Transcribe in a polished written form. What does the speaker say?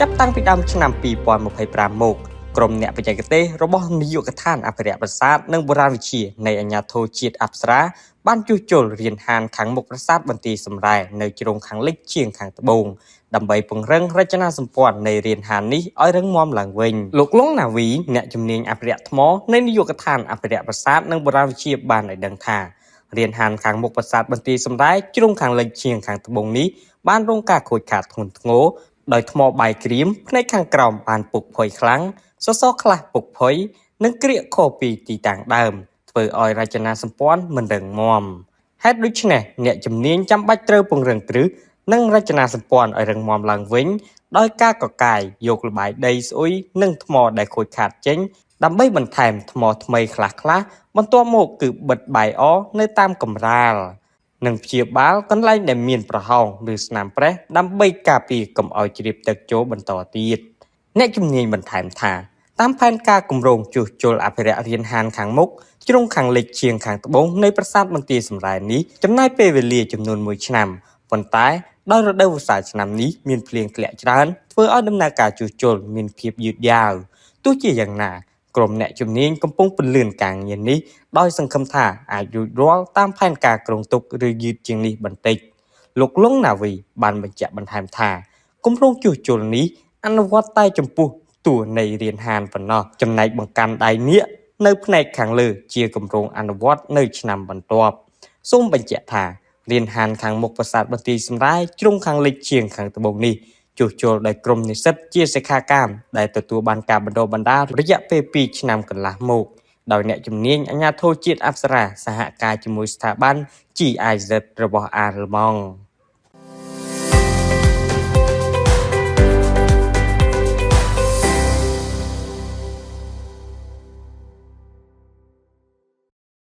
ចាប់តាំងពីដើមឆ្នាំ2025មកក្រុមអ្នកបច្ចេកទេសរបស់នាយកដ្ឋានអភិរក្សប្រាសាទនិងបុរាណវិទ្យានៃអាជ្ញាធរជាតិអប្សរាបានជួសជុលរានហានខាងមុខប្រាសាទបន្ទាយសំរែនៅជ្រុងខាងលិចជាងខាងត្បូងដើម្បីពង្រឹងរចនាសម្ព័ន្ធនៃរានហាននេះឲ្យរឹងមាំឡើងវិញលោកលងណាវីអ្នកជំនាញអភិរក្សថ្មនៃនាយកដ្ឋានអភិរក្សប្រាសាទនិងបុរាណវិទ្យាបានឲ្យដឹងថារានហានខាងមុខប្រាសាទបន្ទាយសំរែជ្រុងខាងលិចជាងខាងត្បូងនេះបានរងការខូចខាតធ្ងន់ធ្ងរដោយថ្មបាយក្រៀមផ្នែកខាងក្រោមបានពុកផុយខ្លាំងសសរខ្លះពុកផុយនិងក្រៀកខុសពីទីតាំងដើមធ្វើឲ្យរចនាសម្ព័ន្ធមិនរឹងមាំហេតុដូច្នេះអ្នកជំនាញចាំបាច់ត្រូវពង្រឹងគ្រឹះនិងរចនាសម្ព័ន្ធឲ្យរឹងមាំឡើងវិញដោយការកកាយយកល្បាយដីស្អុយនិងថ្មដែលខូចខាតចេញដើម្បីបន្ថែមថ្មថ្មីខ្លះៗបន្ទាប់មកគឺបិទបាយអនៅតាមកម្រាលនិងព្យាបាលកន្លែងដែលមានប្រហោងឬស្នាមប្រេះដើម្បីការពារកុំឲ្យជ្រាបទឹកចូលបន្តទៀតអ្នកជំនាញបន្ថែមថាតាមផែនការគម្រោងជួសជុលអភិរក្សរានហានខាងមុខជ្រុងខាងលិចជាងខាងត្បូងនៃប្រាសាទបន្ទាយសំរែនេះចំណាយពេលវេលាចំនួន1ឆ្នាំប៉ុន្តែដោយរដូវវស្សាឆ្នាំនេះមានភ្លៀងធ្លាក់ច្រើនធ្វើឲ្យដំណើរការជួសជុលមានភាពយឺតយ៉ាវទោះជាយ៉ាងណាក្រុមអ្នកជំនាញកំពុងពន្លឿនការងារនេះដោយសង្ឃឹមថាអាចរួចរាល់តាមផែនការគ្រោងទុកឬយឺតជាងនេះបន្តិចលោកលងណាវីបានបញ្ជាក់បន្ថែមថាគម្រោងជួសជុលនេះអនុវត្តតែចំពោះតួនៃរានហានប៉ុណ្ណោះចំណែកបង្កាន់ដៃនាគនៅផ្នែកខាងលើជាគម្រោងអនុវត្តនៅឆ្នាំបន្ទាប់សូមបញ្ជាក់ថារានហានខាងមុខប្រាសាទបន្ទាយសំរែជ្រុងខាងលិចជាងខាងត្បូងនេះជួសជុលដោយក្រុមនិស្សិតជាសិក្ខាកាមដែលទទួលបានការបណ្ដុះបណ្ដាលរយៈពេល2ឆ្នាំកន្លះមកដោយអ្នកជំនាញអាជ្ញាធរជាតិអប្សរាសហការជាមួយស្ថាប័ន GIZ របស់អាល្លឺម៉ង់